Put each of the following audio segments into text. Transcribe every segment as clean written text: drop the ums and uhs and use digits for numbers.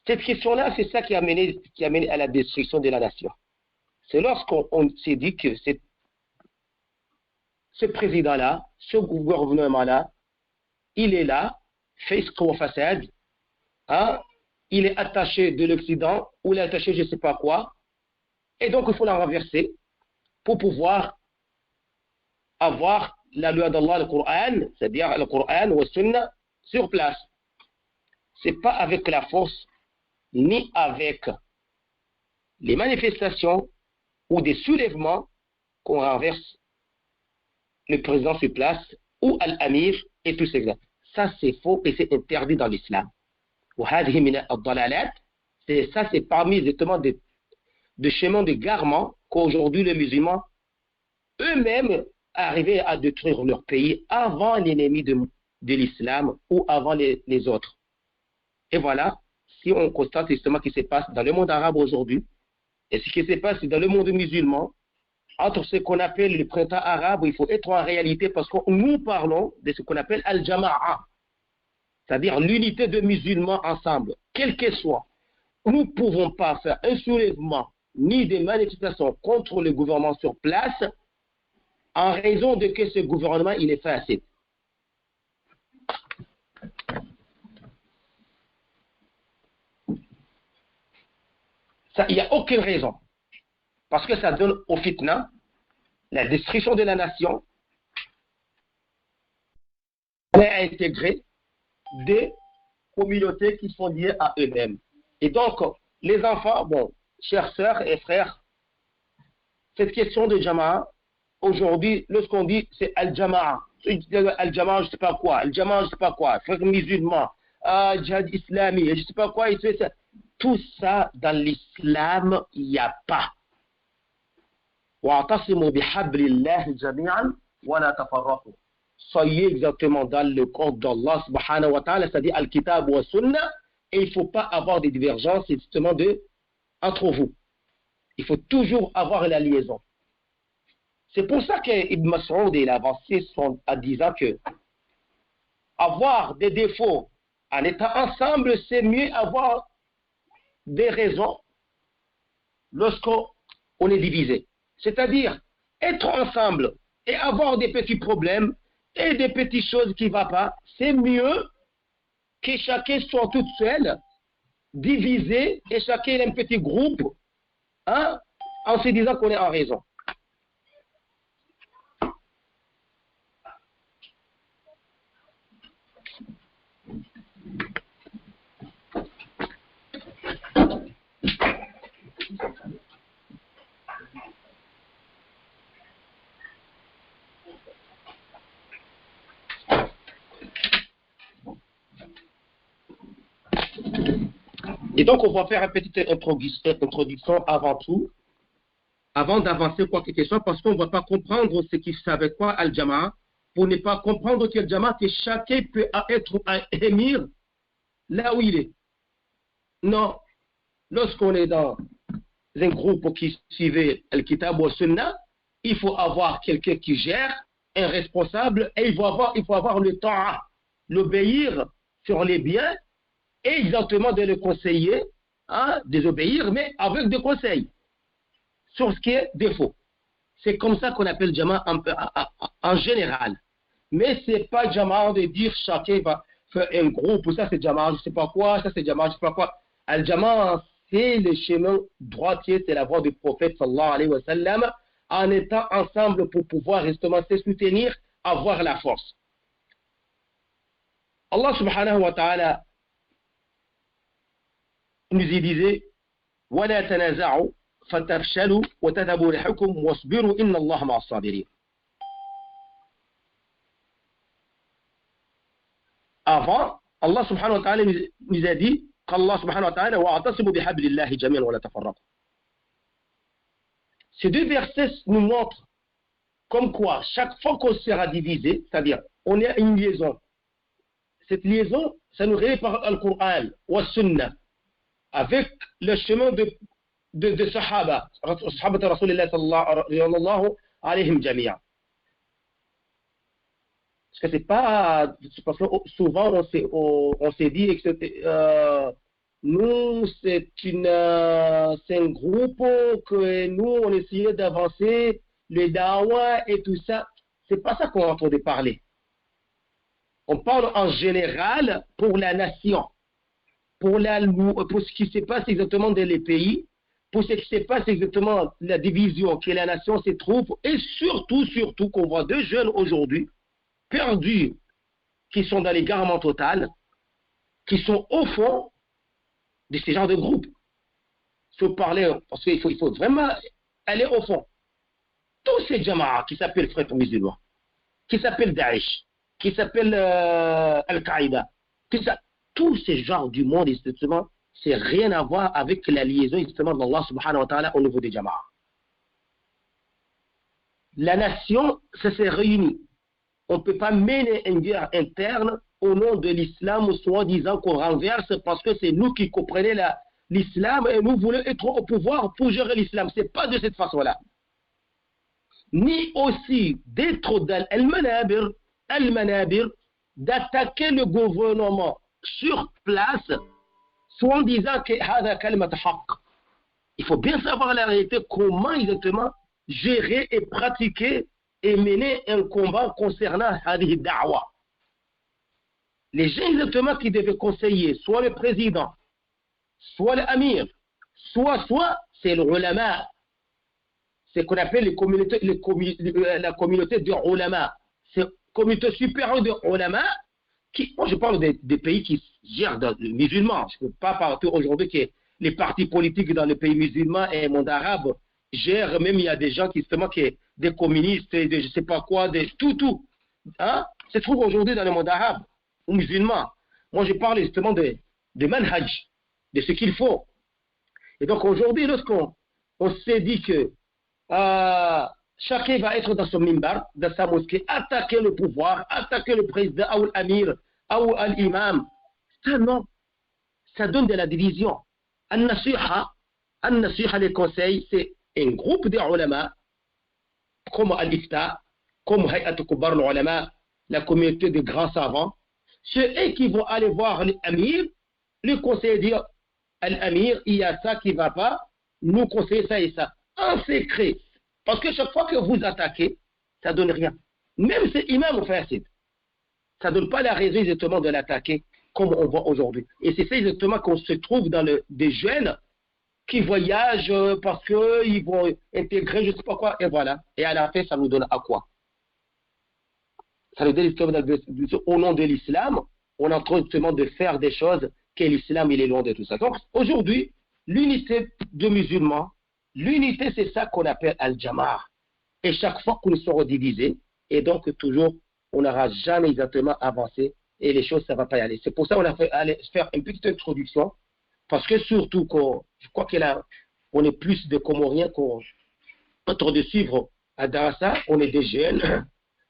Cette question-là, c'est ça qui a mené à la destruction de la nation. C'est lorsqu'on s'est dit que ce président-là, ce gouvernement-là, il est là, fisq wa fasad, hein, il est attaché de l'Occident, ou il est attaché je ne sais pas quoi, et donc il faut la renverser pour pouvoir avoir la loi d'Allah, le Coran, c'est-à-dire le Coran ou le Sunna, sur place. Ce n'est pas avec la force, ni avec les manifestations ou des soulèvements qu'on renverse le président sur place ou Al-Amir et tout ça. Ça, c'est faux et c'est interdit dans l'islam. Ça, c'est parmi justement des chemins de garement qu'aujourd'hui les musulmans eux-mêmes arrivaient à détruire leur pays avant l'ennemi de l'islam ou avant les autres. Et voilà, si on constate justement ce qui se passe dans le monde arabe aujourd'hui et ce qui se passe dans le monde musulman, entre ce qu'on appelle le printemps arabe, il faut être en réalité parce que nous parlons de ce qu'on appelle Al-Jama'a, c'est-à-dire l'unité de musulmans ensemble, quel que soit. Nous ne pouvons pas faire un soulèvement ni des manifestations contre le gouvernement sur place en raison de que ce gouvernement il est facile. Il n'y a aucune raison. Parce que ça donne au fitna la destruction de la nation et à intégrer des communautés qui sont liées à eux-mêmes. Et donc, les enfants, bon, chères sœurs et frères, cette question de Jama'a, aujourd'hui, lorsqu'on dit c'est Al-Jama'a, Al-Jama'a, je ne sais pas quoi, Al-Jama'a, je ne sais pas quoi, frères musulmans, djihad islami, je ne sais pas quoi, tout ça dans l'islam, il n'y a pas. Soyez exactement dans le code d'Allah subhanahu wa ta'ala, c'est-à-dire Al-Kitab wa Sunnah, et il ne faut pas avoir des divergences justement entre vous. Il faut toujours avoir la liaison. C'est pour ça qu'Ibn Mas'ud il a avancé en disant que avoir des défauts en étant ensemble, c'est mieux avoir des raisons lorsqu'on est divisé. C'est-à-dire être ensemble et avoir des petits problèmes et des petites choses qui ne vont pas, c'est mieux que chacun soit tout seul, divisé, et chacun ait un petit groupe, hein, en se disant qu'on est en raison. Et donc, on va faire une petite introduction avant tout, avant d'avancer quoi que ce soit, parce qu'on ne va pas comprendre ce qui savait quoi Al-Jama'a, pour ne pas comprendre que Al-Jama'a, que chacun peut être un émir là où il est. Non. Lorsqu'on est dans un groupe qui suivait Al-Kitab wa Sunnah, il faut avoir quelqu'un qui gère, un responsable, et il faut avoir le temps, l'obéir sur les biens, et exactement de le conseiller, hein, désobéir, mais avec des conseils sur ce qui est défaut. C'est comme ça qu'on appelle Jama'a en général. Mais ce n'est pas Jama'a de dire chacun va faire un groupe, ça c'est Jama'a, je ne sais pas quoi, ça c'est Jama'a, je ne sais pas quoi. Al-Jama'a, c'est le chemin droitier, c'est la voie du prophète sallallahu alayhi wa sallam, en étant ensemble pour pouvoir justement se soutenir, avoir la force. Allah subhanahu wa ta'ala nous y disait وَلَا تَنَازَعُوا فَتَفْشَلُوا وَتَذْهَبُوا رِيحُكُمْ وَاصْبِرُوا إِنَّ اللَّهَ مَعَ الصَّابِرِينَ. Avant, Allah subhanahu wa ta'ala nous a dit qu'Allah subhanahu wa ta'ala وَاعْتَصِمُوا بِحَبْلِ اللَّهِ جَمِيعًا وَلَا تَفَرَّقُوا. Ces deux versets nous montrent comme quoi chaque fois qu'on sera divisé, c'est-à-dire on est une liaison. Cette liaison, ça nous révèle par Al-Qur'an wa Sunnah, avec le chemin de Sahaba, Sahaba de Rasulullah sallallahu alayhi jami'a. Parce que c'est pas, parce que souvent on s'est dit, nous l'islam, c'est un groupe que nous, on essayait d'avancer, le dawa et tout ça. C'est pas ça qu'on entendait parler. On parle en général pour la nation, pour ce qui se passe exactement dans les pays, pour ce qui se passe exactement la division que la nation se trouve, et surtout qu'on voit deux jeunes aujourd'hui perdus, qui sont dans l'égarement total, qui sont au fond de ces genres de groupes. Si vous parlez, parce qu'il faut vraiment aller au fond. Tous ces Jama'a qui s'appellent frères musulmans, qui s'appellent Daesh, qui s'appellent Al-Qaïda, tous ces genres du monde, justement, c'est rien à voir avec la liaison, justement, d'Allah subhanahu wa ta'ala au niveau des Jama'a. La nation, ça s'est réuni. On ne peut pas mener une guerre interne au nom de l'islam, soit disant qu'on renverse parce que c'est nous qui comprenons l'islam et nous voulons être au pouvoir pour gérer l'islam. Ce n'est pas de cette façon-là. Ni aussi d'être dans al-manabir, d'attaquer le gouvernement sur place, soit en disant que il faut bien savoir la réalité, comment exactement gérer et pratiquer et mener un combat concernant hadith da'wa. Les gens exactement qui devaient conseiller, soit le président, soit l'amir, soit c'est le ulama. C'est ce qu'on appelle la communauté de ulama. C'est la communauté supérieure de ulama. Moi je parle des pays qui gèrent les musulmans. Je ne peux pas parler aujourd'hui que les partis politiques dans les pays musulmans et le monde arabe gèrent, même il y a des gens qui justement des communistes, et je ne sais pas quoi, tout. Hein? Se trouve aujourd'hui dans le monde arabe ou musulman. Moi, je parle justement de manhaj, de ce qu'il faut. Et donc aujourd'hui, lorsqu'on s'est dit que chacun va être dans son mimbar, dans sa mosquée, attaquer le pouvoir, attaquer le président, ou l'amir, ou l'imam, ça non, ça donne de la division. An-nasiha, les conseils, c'est un groupe de ulama, comme Al-Ifta, comme Hayat Kubar al-Ulama, la communauté de grands savants, ceux qui vont aller voir l'amir, le conseiller dire à l'amir, il y a ça qui ne va pas, nous conseiller ça et ça, en secret. Parce que chaque fois que vous attaquez, ça ne donne rien. Même si imam ou fasid, ça ne donne pas la raison exactement de l'attaquer comme on voit aujourd'hui. Et c'est ça exactement qu'on se trouve dans des jeunes qui voyagent parce qu'ils vont intégrer je ne sais pas quoi, et voilà. Et à la fin, ça nous donne à quoi? Ça nous donne au nom de l'islam, on est en train justement de faire des choses que l'islam il est loin de tout ça. Donc aujourd'hui, l'unité de musulmans, l'unité c'est ça qu'on appelle al-jama'a. Et chaque fois que nous serons divisés, et donc toujours, on n'aura jamais exactement avancé et les choses, ça ne va pas y aller. C'est pour ça qu'on a fait aller faire une petite introduction, parce que surtout, je crois qu'on est plus de Comoriens qu'on est en train de suivre à Darassa, on est des jeunes,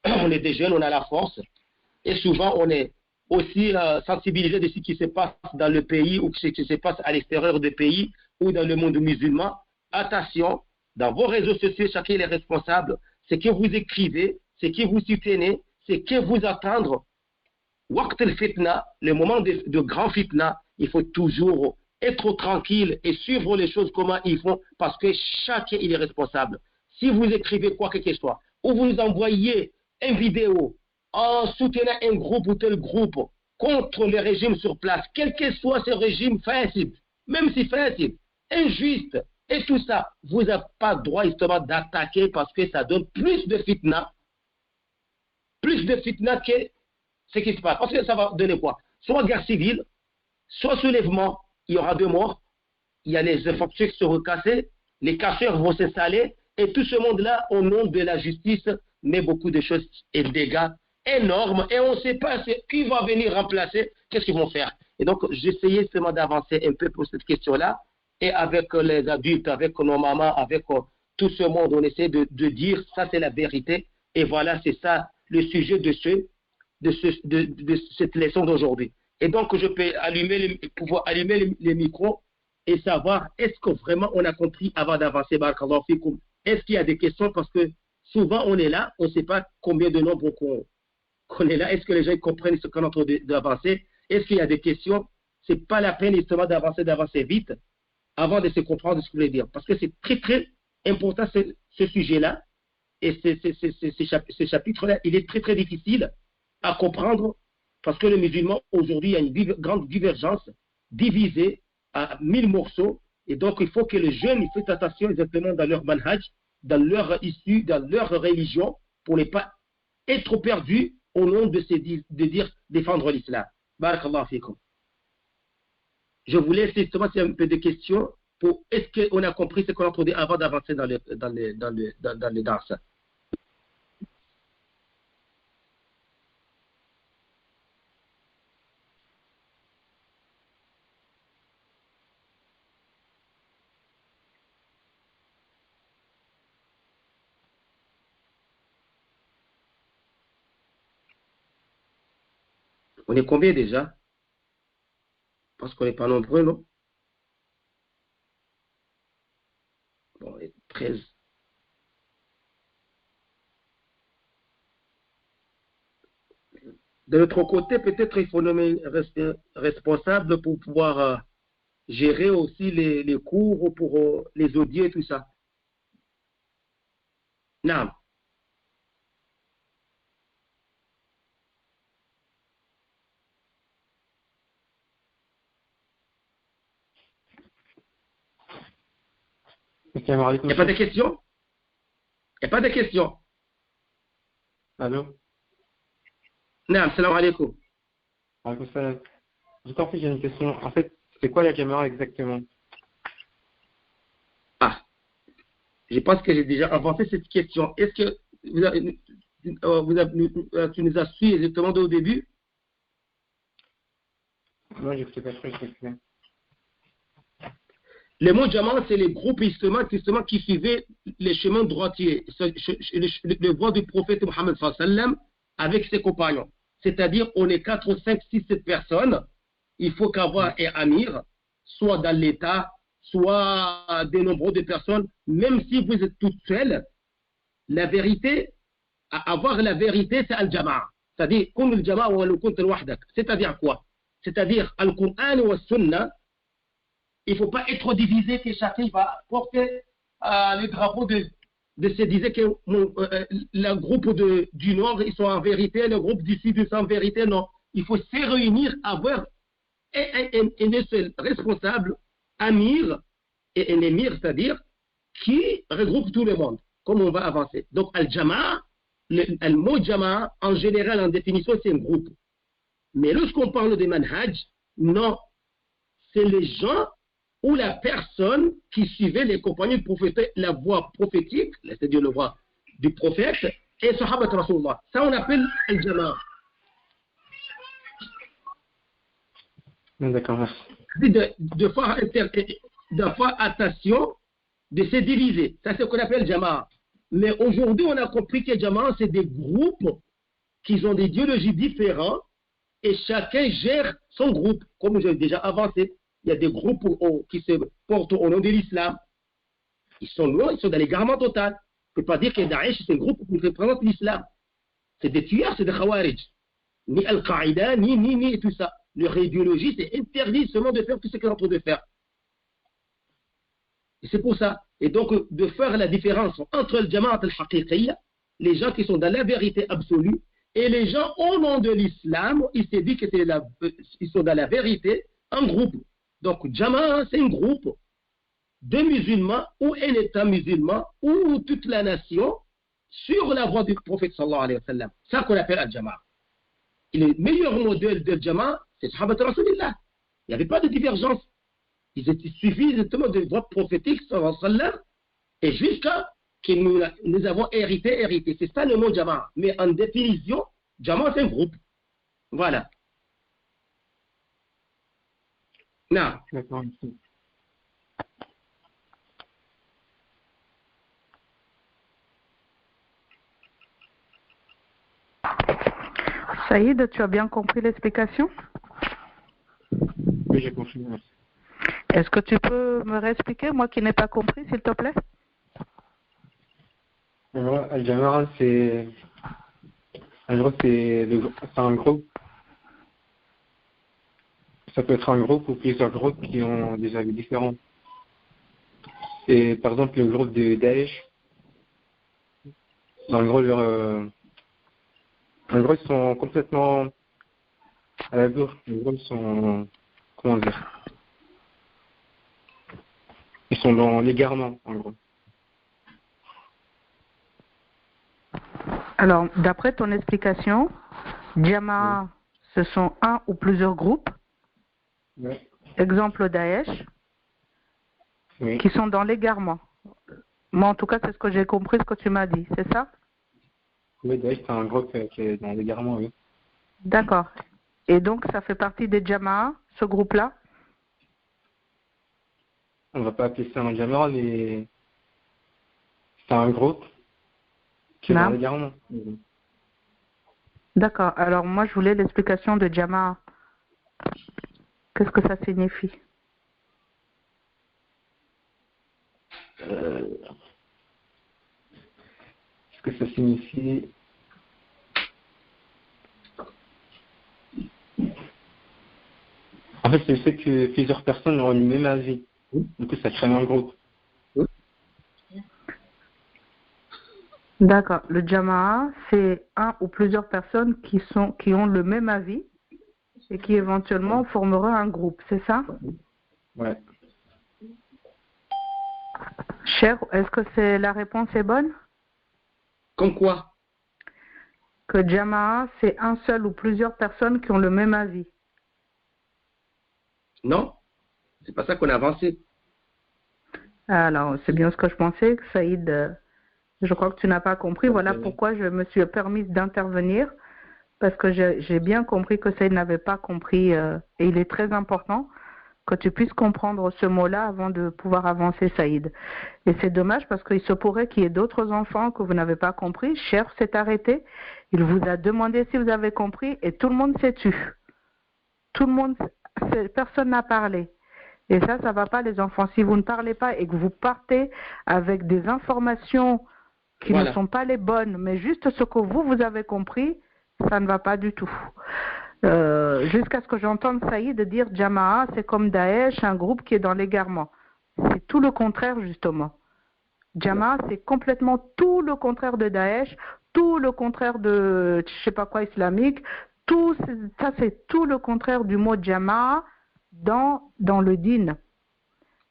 on a la force, et souvent on est aussi sensibilisé de ce qui se passe dans le pays ou ce qui se passe à l'extérieur du pays ou dans le monde musulman. Attention, dans vos réseaux sociaux, chacun est responsable. Ce que vous écrivez, ce que vous soutenez, ce que vous attendre. Waqt al-fitna, le moment de grand fitna, il faut toujours être tranquille et suivre les choses comment ils font parce que chacun il est responsable. Si vous écrivez quoi que ce soit ou vous nous envoyez une vidéo en soutenant un groupe ou tel groupe contre le régime sur place, quel que soit ce régime facile, même si facile, injuste et tout ça, vous n'avez pas le droit justement d'attaquer parce que ça donne plus de fitna que ce qui se passe. Parce que ça va donner quoi? Soit guerre civile, soit soulèvement, il y aura 2 morts, il y a les infrastructures qui seront cassées, les casseurs vont s'installer, et tout ce monde-là, au nom de la justice, met beaucoup de choses et de dégâts énormes, et on ne sait pas qui va venir remplacer, qu'est-ce qu'ils vont faire. Et donc, j'essayais seulement d'avancer un peu pour cette question-là, et avec les adultes, avec nos mamans, avec tout ce monde, on essaie de dire, ça c'est la vérité, et voilà, c'est ça le sujet de cette leçon d'aujourd'hui. Et donc, je peux pouvoir allumer les micros et savoir est-ce que vraiment on a compris avant d'avancer. Est-ce qu'il y a des questions? Parce que souvent on est là, on ne sait pas combien de nombres qu'on est là. Est-ce que les gens comprennent ce qu'on est en train d'avancer? Est-ce qu'il y a des questions? c'est pas la peine justement d'avancer vite avant de se comprendre ce que vous voulez dire. Parce que c'est très, très important ce sujet-là. Et ce chapitre-là, il est très, très difficile à comprendre parce que le musulman, aujourd'hui, il y a une grande divergence, divisée à 1000 morceaux. Et donc, il faut que les jeunes fassent attention exactement dans leur manhaj, dans leur issue, dans leur religion, pour ne pas être perdus au nom de dire défendre l'islam. Barakallahu fikum. Je vous laisse justement un peu de questions pour est-ce qu'on a compris ce qu'on a entendu avant d'avancer dans le dars. On est combien déjà? Parce qu'on n'est pas nombreux, non? Bon, 13. De l'autre côté, peut-être il faut nommer responsable pour pouvoir gérer aussi les cours pour les audios et tout ça. Non. Il n'y a pas de questions? Il n'y a pas de questions? Allô? Non, salam alaikum. Alaikum salam. Juste en fait, j'ai une question. En fait, c'est quoi la caméra exactement? Ah, je pense que j'ai déjà avancé cette question. Est-ce que tu nous as suivi exactement au début? Moi, je ne sais pas trop, je sais. Le mot Jama'a, c'est les groupes justement qui suivaient les chemins droitiers, le voie du prophète Mohammed sallallahu alayhi wa sallam avec ses compagnons. C'est-à-dire, on est 4, 5, 6, 7 personnes. Il faut qu'avoir un amir, soit dans l'État, soit des nombreux de personnes. Même si vous êtes toutes seules, la vérité, avoir la vérité, c'est al-Jama'a. C'est-à-dire, comme le Jama'a ou le wahdak. C'est-à-dire quoi? C'est-à-dire, al-Qur'an ou al-Sunnah. Il ne faut pas être divisé que chacun va porter le drapeau de se dire que le groupe du Nord, ils sont en vérité, le groupe du Sud, ils sont en vérité. Non. Il faut se réunir, avoir un seul responsable, amir, et un émir, c'est-à-dire qui regroupe tout le monde, comme on va avancer. Donc, al-Jama'a, le mot Jama'a, en général, en définition, c'est un groupe. Mais lorsqu'on parle de manhaj, non, c'est les gens ou la personne qui suivait les compagnons du prophète, la voie prophétique, c'est-à-dire la voie du prophète, et Sahabat Rasulullah. Ça, on appelle al-Jama'a. D'accord, merci. De faire attention, de se diviser. Ça, c'est ce qu'on appelle Jama'a. Mais aujourd'hui, on a compris que Jama'a, c'est des groupes qui ont des idéologies différentes et chacun gère son groupe, comme j'ai déjà avancé. Il y a des groupes qui se portent au nom de l'islam. Ils sont loin, ils sont dans l'égarement total. On ne peut pas dire que Daesh, c'est un groupe qui représente l'islam. C'est des tueurs, c'est des khawarij. Ni Al-Qaïda, ni tout ça. Leur idéologie, c'est interdit seulement de faire tout ce qu'ils sont en train de faire. Et c'est pour ça. Et donc, de faire la différence entre le Jama'at al-Haqiqiyya, les gens qui sont dans la vérité absolue, et les gens au nom de l'islam, ils se disent qu'ils sont dans la vérité, en groupe. Donc, Jama'a, c'est un groupe de musulmans ou un État musulman ou toute la nation sur la voie du prophète sallallahu alayhi wa sallam. C'est ça qu'on appelle Al-Jama'a. Et le meilleur modèle de Jama'a, c'est Sahabat Rasulillah. Il n'y avait pas de divergence. Ils étaient suivis exactement de voie prophétique sallallahu alayhi wa sallam et jusqu'à que nous avons hérité. C'est ça le mot Jama'a. Mais en définition, Jama'a, c'est un groupe. Voilà. Non. D'accord, merci. Saïd, tu as bien compris l'explication? Oui, j'ai compris, merci. Est-ce que tu peux me réexpliquer, moi qui n'ai pas compris, s'il te plaît? Al-Jama'a, c'est un groupe. ça peut être un groupe ou plusieurs groupes qui ont des avis différents. Et par exemple, le groupe de Daesh, en gros, ils sont complètement à la bourre. En gros, ils sont, comment dire, ils sont dans l'égarement, en gros. Alors, d'après ton explication, Jama'a, ce sont un ou plusieurs groupes, Ouais. exemple Daesh, Oui. qui sont dans l'égarement. Moi, en tout cas, c'est ce que j'ai compris, ce que tu m'as dit, c'est ça? Oui, Daesh, c'est un groupe qui est dans l'égarement, oui. D'accord. Et donc, ça fait partie des Jama'a, ce groupe-là? On va pas appeler ça un Jama'a, mais c'est un groupe qui est dans Non. l'égarement. D'accord. Alors, moi, je voulais l'explication de Jama'a. Qu'est-ce que ça signifie? Ce que ça signifie... En fait, c'est le fait que plusieurs personnes ont une même avis. Du coup, ça crée un groupe. D'accord. Le Jama'a, c'est un ou plusieurs personnes qui ont le même avis et qui éventuellement formeraient un groupe, c'est ça? Ouais. Cher, est-ce que la réponse est bonne? Comme quoi? Que Jama'a, c'est un seul ou plusieurs personnes qui ont le même avis. Non, c'est pas ça qu'on a avancé. Alors, c'est bien ce que je pensais, Saïd. Je crois que tu n'as pas compris. Voilà pourquoi je me suis permise d'intervenir, parce que j'ai bien compris que Saïd n'avait pas compris. Et il est très important que tu puisses comprendre ce mot-là avant de pouvoir avancer, Saïd. Et c'est dommage parce qu'il se pourrait qu'il y ait d'autres enfants que vous n'avez pas compris. Cher s'est arrêté. Il vous a demandé si vous avez compris et tout le monde s'est tu. Tout le monde, personne n'a parlé. Et ça ne va pas, les enfants. Si vous ne parlez pas et que vous partez avec des informations qui ne sont pas les bonnes, mais juste ce que vous avez compris, ça ne va pas du tout. Jusqu'à ce que j'entende Saïd dire Jama'a, c'est comme Daesh, un groupe qui est dans l'égarement. C'est tout le contraire, justement. Jama'a, c'est complètement tout le contraire de Daesh, tout le contraire de, je sais pas quoi, islamique. Tout ça, c'est tout le contraire du mot Jama'a dans le din.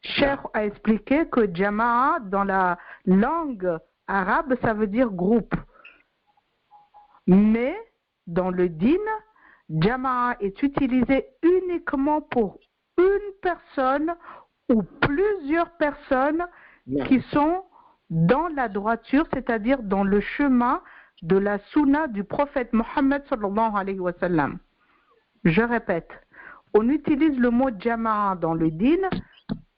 Cheikh a expliqué que Jama'a, dans la langue arabe, ça veut dire groupe. Mais dans le din, Jama'a est utilisé uniquement pour une personne ou plusieurs personnes qui sont dans la droiture, c'est-à-dire dans le chemin de la sunna du prophète Mohammed sallallahu alayhi wa sallam. Je répète, on utilise le mot Jama'a dans le din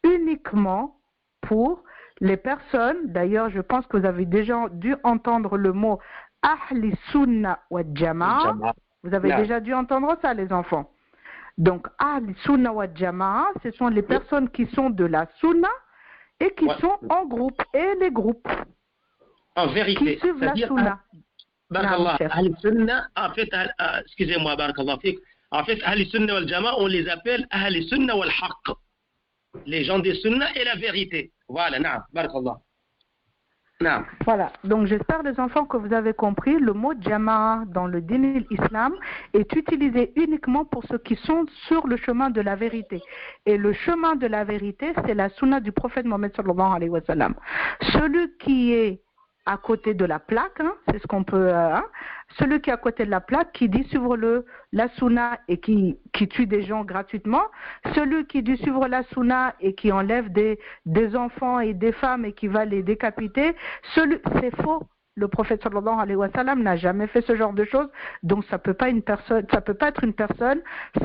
uniquement pour les personnes, d'ailleurs je pense que vous avez déjà dû entendre le mot Ahli Sunna wa Jama'a, vous avez déjà dû entendre ça les enfants. Donc Ahli Sunna wa Jama'a, ce sont les personnes qui sont de la Sunna et qui sont en groupe, et les groupes en vérité, qui suivent la Sunna. Barakallah, Ahli Sunna, en fait, excusez-moi, Barakallah Fik, en fait, Ahli Sunna wal Jama'a, on les appelle Ahli Sunna wal Haqq. Les gens des Sunna et la vérité. Voilà, naam, barakallah. Naam. Voilà, donc j'espère les enfants que vous avez compris, le mot Jama'a dans le din islam est utilisé uniquement pour ceux qui sont sur le chemin de la vérité. Et le chemin de la vérité, c'est la sunna du prophète Mohammed sallallahu alayhi wa sallam. Celui qui est à côté de la plaque, c'est ce qu'on peut... celui qui est à côté de la plaque, qui dit suivre la sunna et qui tue des gens gratuitement, celui qui dit suivre la sunna et qui enlève des enfants et des femmes et qui va les décapiter, c'est faux. Le prophète sallallahu alayhi wa sallam n'a jamais fait ce genre de choses, donc ça peut pas être une personne,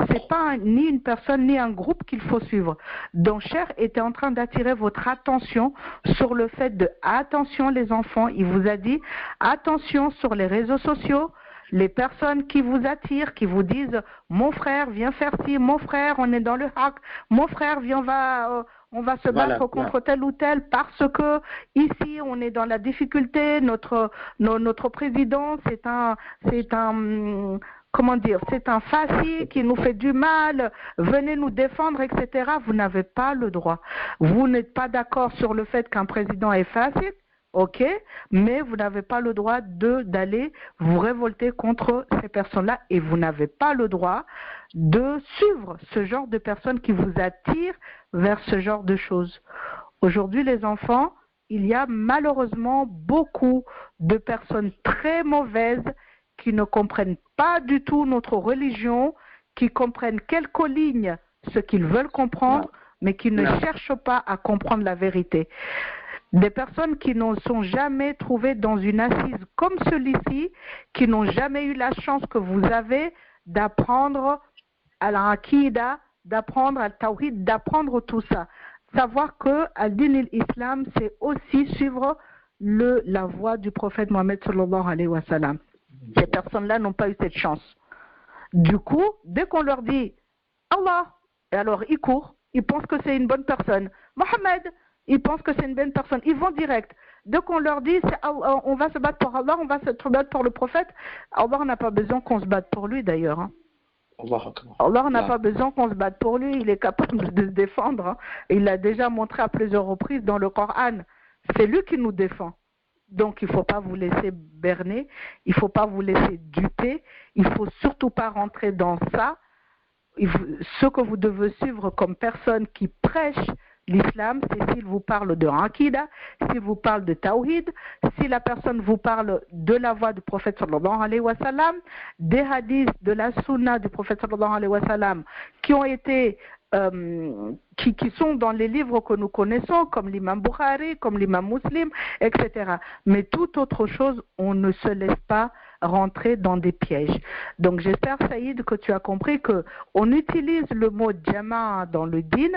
c'est pas ni une personne ni un groupe qu'il faut suivre. Donc Cher était en train d'attirer votre attention sur le fait de attention les enfants, il vous a dit attention sur les réseaux sociaux, les personnes qui vous attirent, qui vous disent mon frère viens faire ci, mon frère on est dans le haq, mon frère viens on va se battre contre tel ou tel parce que ici on est dans la difficulté, notre président c'est un comment dire, c'est un fasci qui nous fait du mal, venez nous défendre, etc. Vous n'avez pas le droit. Vous n'êtes pas d'accord sur le fait qu'un président est fasci, ok, mais vous n'avez pas le droit d'aller vous révolter contre ces personnes-là et vous n'avez pas le droit de suivre ce genre de personnes qui vous attirent vers ce genre de choses. Aujourd'hui, les enfants, il y a malheureusement beaucoup de personnes très mauvaises qui ne comprennent pas du tout notre religion, qui comprennent quelques lignes ce qu'ils veulent comprendre, mais qui ne cherchent pas à comprendre la vérité. Des personnes qui ne sont jamais trouvées dans une assise comme celui-ci, qui n'ont jamais eu la chance que vous avez d'apprendre à l'Aqida, d'apprendre à Tawhid, d'apprendre tout ça. Savoir que Al-Din al-Islam, c'est aussi suivre la voie du prophète Mohammed sallallahu alayhi wa sallam. Ces personnes-là n'ont pas eu cette chance. Du coup, dès qu'on leur dit Allah, et alors ils courent, ils pensent que c'est une bonne personne. Mohammed, ils pensent que c'est une bonne personne. Ils vont direct. Dès qu'on leur dit on va se battre pour Allah, on va se battre pour le prophète, Allah n'a pas besoin qu'on se batte pour lui d'ailleurs. Hein. Allah n'a pas besoin qu'on se batte pour lui, il est capable de se défendre. Hein. Il l'a déjà montré à plusieurs reprises dans le Coran. C'est lui qui nous défend. Donc il ne faut pas vous laisser berner, il ne faut pas vous laisser duper, il ne faut surtout pas rentrer dans ça. Ce que vous devez suivre comme personne qui prêche l'islam, c'est s'il vous parle de Aqida, s'il vous parle de Tawhid, si la personne vous parle de la voix du prophète sallallahu alayhi wa sallam, des hadiths de la sunna du prophète sallallahu alayhi wa sallam qui ont été qui sont dans les livres que nous connaissons, comme l'imam Bukhari, comme l'imam Muslim, etc. Mais toute autre chose, on ne se laisse pas rentrer dans des pièges. Donc j'espère, Saïd, que tu as compris qu'on utilise le mot jama'a dans le din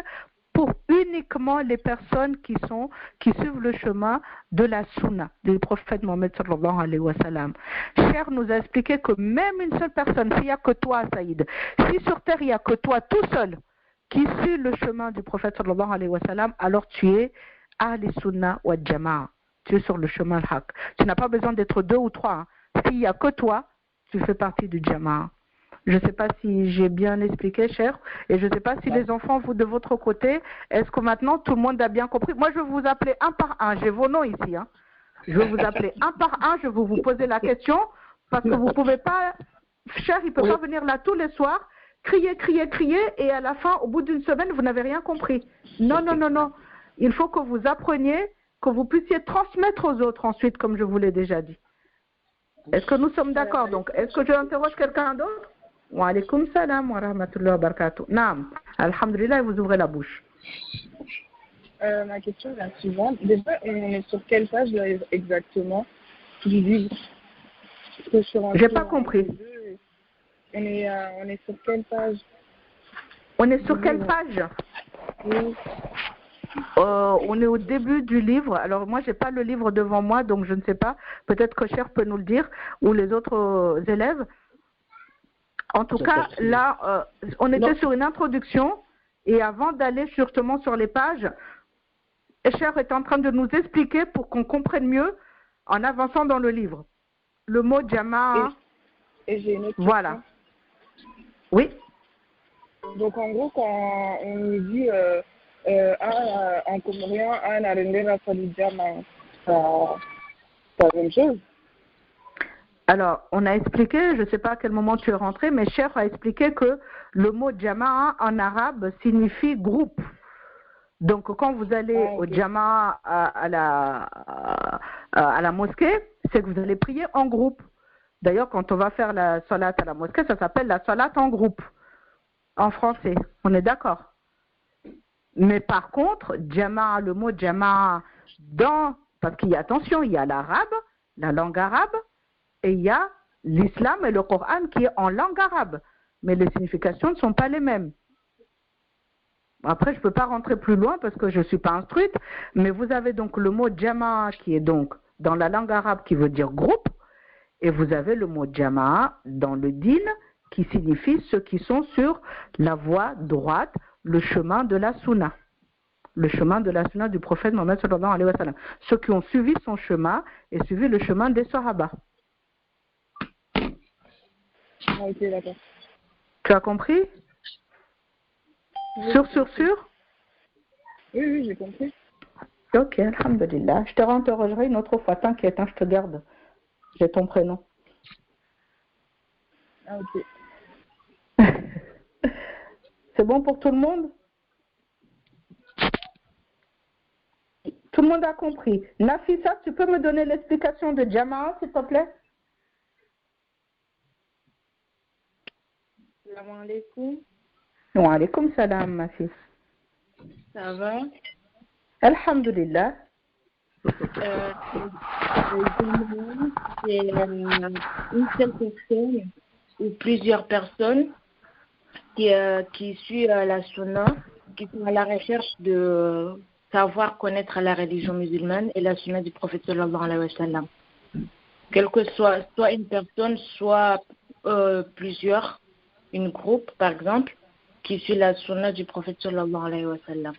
pour uniquement les personnes qui suivent le chemin de la sunna du prophète Mohammed sallallahu alayhi wa sallam. Cher nous a expliqué que même une seule personne, s'il n'y a que toi, Saïd, si sur terre il n'y a que toi tout seul qui suit le chemin du prophète sallallahu alayhi wa sallam, alors tu es ahli sunna wa jama'a. Tu es sur le chemin al-haq. Tu n'as pas besoin d'être deux ou trois. Hein. S'il n'y a que toi, tu fais partie du jama'a. Je ne sais pas si j'ai bien expliqué, cher, et je ne sais pas si les enfants, vous de votre côté, est-ce que maintenant tout le monde a bien compris? Moi, je vais vous appeler un par un. J'ai vos noms ici. Hein. Je vais vous appeler un par un. Je vais vous poser la question parce que vous ne pouvez pas, cher, il ne peut pas venir là tous les soirs, crier, et à la fin, au bout d'une semaine, vous n'avez rien compris. Non. Il faut que vous appreniez, que vous puissiez transmettre aux autres ensuite, comme je vous l'ai déjà dit. Est-ce que nous sommes d'accord? Donc, est-ce que je interroge quelqu'un d'autre? Wa alaykoum salam wa rahmatullahi wa barakatuh. Naam. Alhamdulillah, vous ouvrez la bouche. Ma question est la suivante. Déjà, on est sur quelle page là, exactement du livre? J'ai pas compris. On est sur quelle page? On est sur quelle page? Oui. On est au début du livre. Alors moi, j'ai pas le livre devant moi, donc je ne sais pas. Peut-être que Cher peut nous le dire, ou les autres élèves. En tout cas, là, on était sur une introduction, et avant d'aller justement sur les pages, Cher est en train de nous expliquer pour qu'on comprenne mieux en avançant dans le livre. Le mot jama'a. Et j'ai une autre question. Voilà. Oui. Donc en gros, quand on nous dit en comorien, un arendera jama'a, c'est la même chose. Alors, on a expliqué, je ne sais pas à quel moment tu es rentré, mais Cher a expliqué que le mot jama'a en arabe signifie groupe. Donc, quand vous allez au jama'a à la mosquée, c'est que vous allez prier en groupe. D'ailleurs, quand on va faire la salat à la mosquée, ça s'appelle la salat en groupe, en français. On est d'accord? Mais par contre, jama'a, le mot jama'a, parce qu'il y a, attention, il y a l'arabe, la langue arabe, et il y a l'islam et le Coran qui est en langue arabe. Mais les significations ne sont pas les mêmes. Après, je ne peux pas rentrer plus loin parce que je ne suis pas instruite, mais vous avez donc le mot jama'a qui est donc dans la langue arabe qui veut dire groupe, et vous avez le mot jama'a dans le din qui signifie ceux qui sont sur la voie droite, le chemin de la sunna. Le chemin de la sunna du prophète Mohammed sallallahu alayhi wa sallam. Ceux qui ont suivi son chemin et suivi le chemin des sahaba. Ah, ok, d'accord. Tu as compris? Oui, Sûr? oui, j'ai compris. Ok, alhamdulillah. Je te réinterrogerai une autre fois. T'inquiète, hein, je te garde. J'ai ton prénom. Ah, ok. C'est bon pour tout le monde? Tout le monde a compris. Nafisa, tu peux me donner l'explication de Jama'a, s'il te plaît? Salam alaikum. Wa alaykoum salam, ma fille. Ça va? Alhamdulillah. C'est une seule personne ou plusieurs personnes qui suivent la sunna, qui sont à la recherche de savoir connaître la religion musulmane et la sunna du prophète sallallahu alayhi wa sallam. Quelle que soit une personne, soit plusieurs, une groupe par exemple, qui suit la sunna du prophète sallallahu alayhi wa sallam.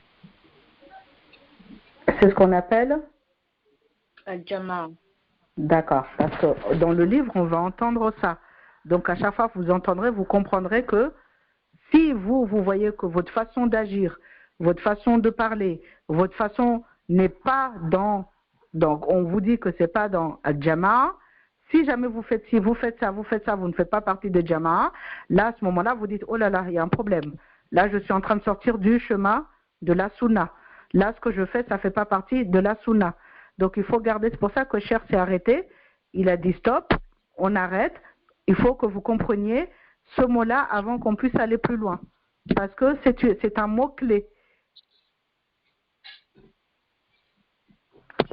C'est ce qu'on appelle? Al-Jama'a. D'accord, parce que dans le livre, on va entendre ça. Donc à chaque fois que vous entendrez, vous comprendrez que si vous voyez que votre façon d'agir, votre façon de parler, votre façon n'est pas dans... Donc on vous dit que c'est pas dans Al-Jama'a. Si jamais vous faites ci, vous faites ça, vous ne faites pas partie de Jama'a, là à ce moment-là, vous dites, oh là là, il y a un problème. Là, je suis en train de sortir du chemin de la sunna. Là, ce que je fais, ça ne fait pas partie de la sunna. Donc, il faut garder, c'est pour ça que Cher s'est arrêté. Il a dit stop, on arrête. Il faut que vous compreniez ce mot-là avant qu'on puisse aller plus loin. Parce que c'est un mot-clé.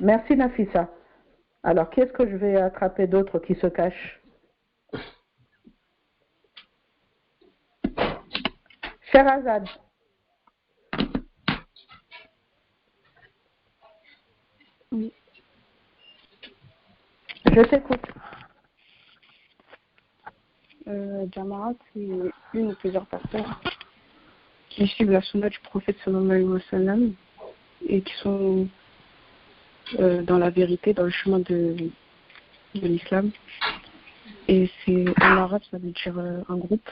Merci, Nafisa. Alors, qu'est-ce que je vais attraper d'autres qui se cachent? Sherazade. Oui. Je t'écoute. Jama'a, c'est une ou plusieurs personnes qui suivent la sunna du prophète sallallahu alayhi wa sallam et qui sont dans la vérité, dans le chemin de l'islam. Et c'est en arabe, ça veut dire un groupe.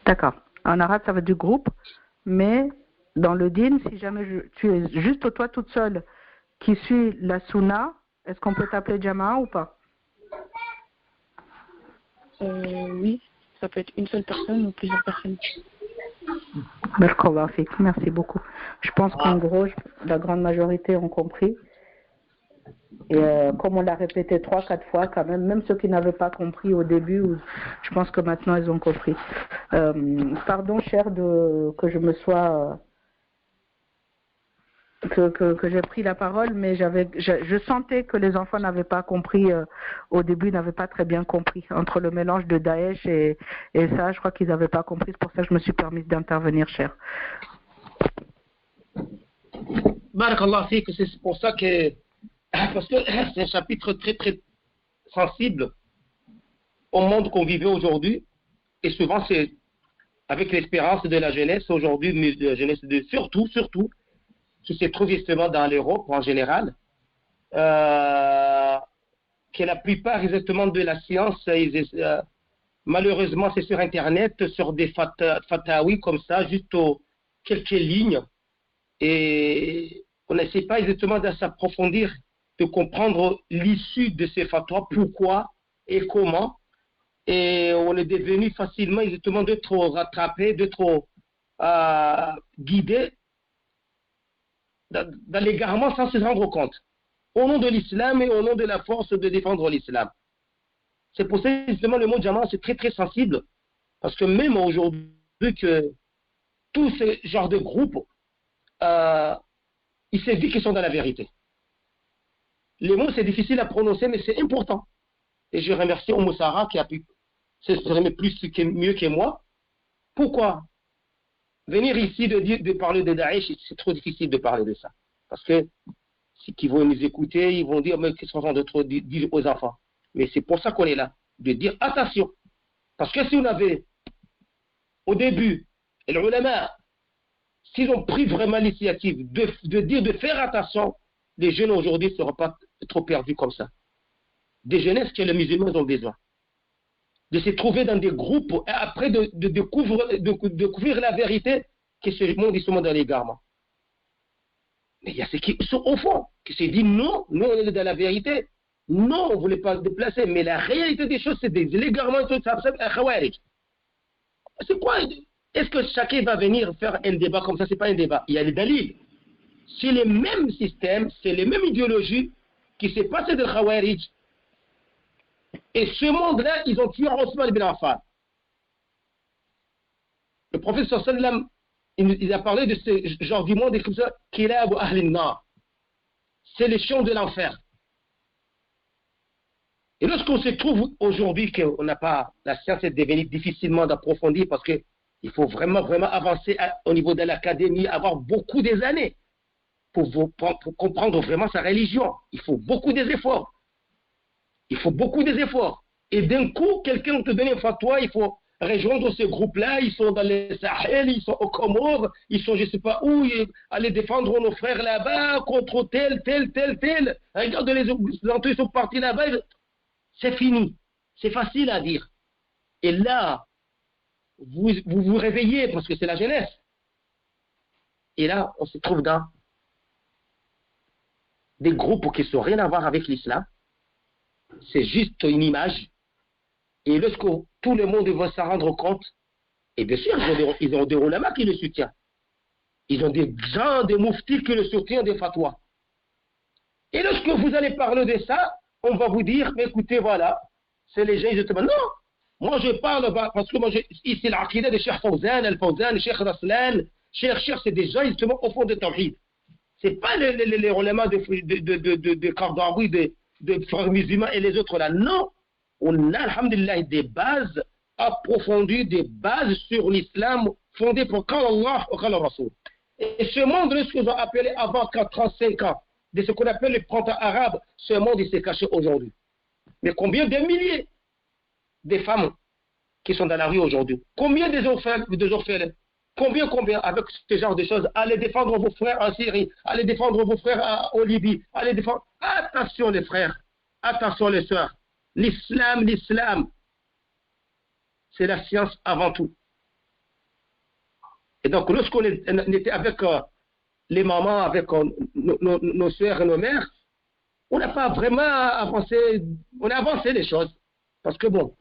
D'accord. En arabe, ça veut dire groupe, mais dans le din, si jamais tu es juste toi toute seule qui suit la sunna, est-ce qu'on peut t'appeler Jama'a ou pas? Oui, ça peut être une seule personne ou plusieurs personnes. Merci beaucoup. Je pense qu'en gros, la grande majorité ont compris. Et comme on l'a répété 3-4 fois quand même ceux qui n'avaient pas compris au début, je pense que maintenant ils ont compris. Pardon, cher, que je me sois... que j'ai pris la parole, mais je sentais que les enfants n'avaient pas compris, au début, n'avaient pas très bien compris. Entre le mélange de Daesh et ça, je crois qu'ils n'avaient pas compris. C'est pour ça que je me suis permise d'intervenir, cher. Barakallah fik, c'est pour ça que, parce que c'est un chapitre très très sensible au monde qu'on vivait aujourd'hui, et souvent c'est avec l'espérance de la jeunesse aujourd'hui, mais de la jeunesse surtout, qui se trouve justement dans l'Europe en général, que la plupart exactement de la science, malheureusement c'est sur Internet, sur des fatawi comme ça, juste quelques lignes, et on n'essaie pas exactement de s'approfondir, de comprendre l'issue de ces fatwas, pourquoi et comment, et on est devenu facilement exactement d'être rattrapé, d'être guidé dans l'égarement sans se rendre compte, au nom de l'islam et au nom de la force de défendre l'islam. C'est pour ça que justement le mot Jama'a c'est très très sensible, parce que même aujourd'hui que tout ce genre de groupe, il s'est dit qu'ils sont dans la vérité. Les mots c'est difficile à prononcer, mais c'est important. Et je remercie Oumou Sarah qui a pu s'exprimer mieux que moi. Pourquoi? Venir ici de parler de Daesh, c'est trop difficile de parler de ça. Parce que ceux qui vont nous écouter, ils vont dire, mais qu'est-ce qu'on va trop dire aux enfants? Mais c'est pour ça qu'on est là, de dire attention. Parce que si on avait, au début, les ulama, s'ils ont pris vraiment l'initiative de dire de faire attention, les jeunes aujourd'hui ne seront pas trop perdus comme ça. Des jeunesses que les musulmans ont besoin. de se trouver dans des groupes et après de découvrir la vérité que ce monde est seulement dans l'égarement. Mais il y a ceux qui sont au fond, qui se disent non, nous on est dans la vérité. Non, on ne voulait pas se déplacer. Mais la réalité des choses, c'est des l'égarement et tout ça, c'est un khawarij. C'est quoi? Est-ce que chacun va venir faire un débat comme ça? C'est pas un débat. Il y a les dalils. C'est les mêmes systèmes, c'est les mêmes idéologies qui s'est passé de khawarij. Et ce monde-là, ils ont tué Othman ibn Affan. Le prophète sallam, il a parlé de ce genre du monde, comme ça, Kilab Ahlin Nar. C'est les chiens de l'enfer. Et lorsqu'on se trouve aujourd'hui qu'on n'a pas, la science est devenue difficilement d'approfondir parce qu'il faut vraiment avancer au niveau de l'académie, avoir beaucoup des années pour comprendre vraiment sa religion. Il faut beaucoup des efforts. Il faut beaucoup des efforts. Et d'un coup, quelqu'un te donne un fatwa, il faut rejoindre ce groupe-là, ils sont dans les Sahel, ils sont aux Comores, ils sont je ne sais pas où, aller défendre nos frères là-bas contre tel. Regarde les Occidentaux, ils sont partis là-bas. C'est fini. C'est facile à dire. Et là, vous réveillez parce que c'est la jeunesse. Et là, on se trouve dans des groupes qui n'ont rien à voir avec l'islam. C'est juste une image. Et lorsque tout le monde va s'en rendre compte, et bien sûr, ils ont des ulama qui le soutiennent. Ils ont des gens, des mouftis qui le soutiennent, des fatwas. Et lorsque vous allez parler de ça, on va vous dire, mais écoutez, voilà, c'est les gens, ils disent, non, moi je parle, parce que moi, ici, l'aqida de Cheikh Fawzan, Al-Fawzan, Cheikh Raslan, Cheikh, c'est des gens, justement, au fond de Tawhid. C'est pas les ulama de Kardawi, de frères musulmans et les autres là. Non, on a, alhamdulillah, des bases approfondies, des bases sur l'islam fondées pour qu'Allah ou qu'Allah Rasoul. Et ce monde, ce qu'ils ont appelé avant 35 ans, de ce qu'on appelle le printemps arabe, ce monde, il s'est caché aujourd'hui. Mais combien de milliers de femmes qui sont dans la rue aujourd'hui? Combien des orphelins? Combien, avec ce genre de choses? Allez défendre vos frères en Syrie, allez défendre vos frères en Libye, allez défendre. Attention les frères, attention les sœurs. L'islam, c'est la science avant tout. Et donc, lorsqu'on était avec les mamans, avec nos sœurs et nos mères, on n'a pas vraiment avancé, on a avancé les choses. Parce que bon,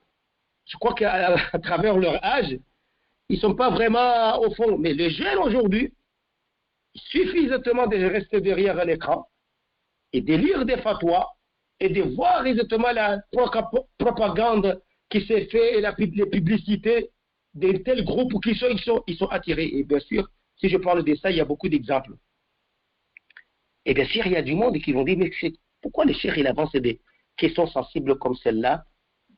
je crois qu'à travers leur âge, ils ne sont pas vraiment au fond. Mais les jeunes aujourd'hui, il suffit exactement de rester derrière un écran et de lire des fatwas et de voir exactement la propagande qui s'est faite et les publicités de tels groupes qui ils sont attirés. Et bien sûr, si je parle de ça, il y a beaucoup d'exemples. Et bien sûr, il y a du monde qui vont dire, mais pourquoi les chers, il avance des questions sensibles comme celle-là,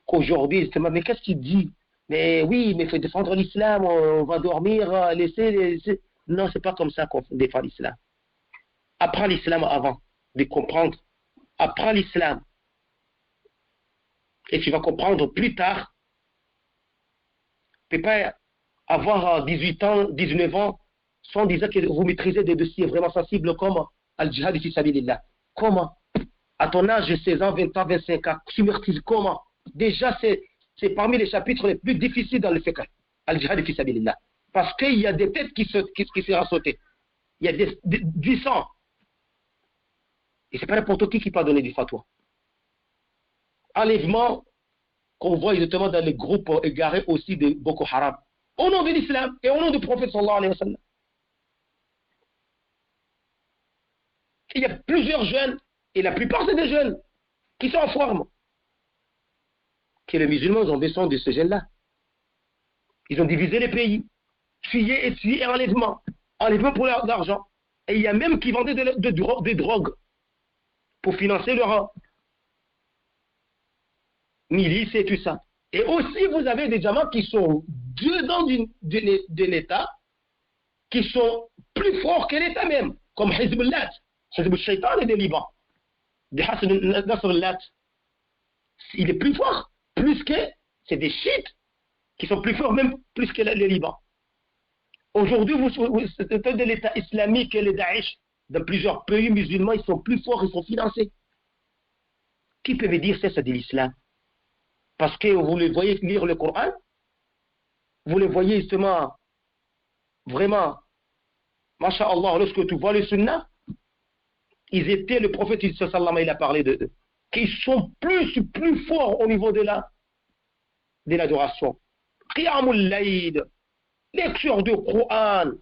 qu'aujourd'hui, justement, mais qu'est-ce qu'il dit? Mais oui, mais il faut défendre l'islam, on va dormir, laisser. Non, c'est pas comme ça qu'on défend l'islam. Apprends l'islam avant de comprendre. Apprends l'islam. Et tu vas comprendre plus tard. Tu ne peux pas avoir 18 ans, 19 ans, sans dire que vous maîtrisez des dossiers vraiment sensibles comme Al-Jihad fi Sabilillah. Comment? À ton âge de 16 ans, 20 ans, 25 ans, tu maîtrises comment? Déjà, c'est parmi les chapitres les plus difficiles dans le fiqh. Al-Jihad fi Sabilillah. Parce qu'il y a des têtes qui seront sautées. Il y a du sang. Et ce n'est pas n'importe qui peut donner du fatwa. Enlèvement qu'on voit exactement dans les groupes égarés aussi de Boko Haram. Au nom de l'islam et au nom du prophète sallallahu alayhi wa sallam. Il y a plusieurs jeunes, et la plupart c'est des jeunes, qui sont en forme. Que les musulmans ont besoin de ces jeunes-là. Ils ont divisé les pays. Tuer et enlèvement. Enlèvement pour l'argent. Et il y a même qui vendaient des drogues pour financer leur milice et tout ça. Et aussi, vous avez des diamants qui sont dedans d'un État, qui sont plus forts que l'État même, comme Hezbollah, Hezbollah Shaitan et des Liban. De Hassan Nasrallah. Il est plus fort, c'est des chiites qui sont plus forts, même plus que les Liban. Aujourd'hui, c'est de l'État islamique et les Daesh, dans plusieurs pays musulmans, ils sont plus forts, ils sont financés. Qui peut me dire ça, c'est de l'islam? Parce que vous les voyez lire le Coran, vous les voyez justement, vraiment, masha'Allah, lorsque tu vois le sunnah, ils étaient, le prophète sallallahu il a parlé d'eux, qu'ils sont plus forts au niveau de l'adoration. Qiyamul layl, lecture du Coran,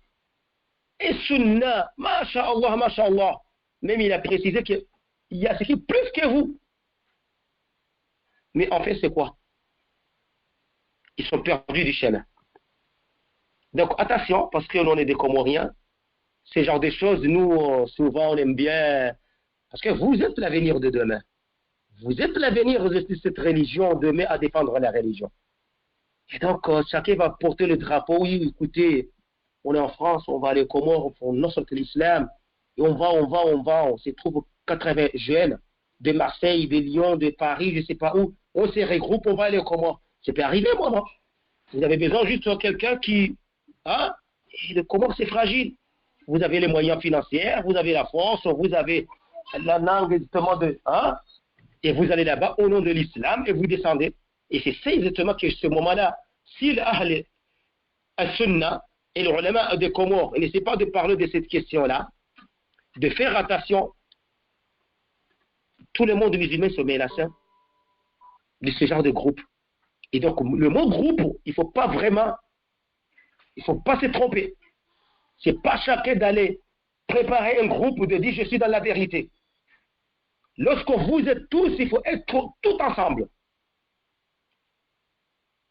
et sunnah, masha'Allah, masha'Allah. Même il a précisé qu'il y a ce qui est plus que vous. Mais en fait, c'est quoi? Ils sont perdus du chemin. Donc attention, parce que l'on est des Comoriens, ce genre de choses, nous, souvent, on aime bien, parce que vous êtes l'avenir de demain. Vous êtes l'avenir de cette religion, demain, à défendre la religion. Et donc, chacun va porter le drapeau. Oui, écoutez, on est en France, on va aller aux Comores, on non seulement l'islam, et on se trouve 80 jeunes de Marseille, de Lyon, de Paris, je ne sais pas où, on se regroupe, on va aller aux Comores. C'est pas arrivé, moi, non? Vous avez besoin juste de quelqu'un qui, hein, et le Comores, c'est fragile. Vous avez les moyens financiers, vous avez la force, vous avez la langue justement de, hein, et vous allez là-bas au nom de l'islam et vous descendez. Et c'est ça exactement que ce moment-là, si l'Ahl al-Sunnah et le ulama des Comores n'essaient pas de parler de cette question-là, de faire attention, tout le monde musulman se menace de ce genre de groupe. Et donc, le mot groupe, il ne faut pas vraiment, il ne faut pas se tromper. Ce n'est pas chacun d'aller préparer un groupe de dire je suis dans la vérité. Lorsque vous êtes tous, il faut être tout ensemble.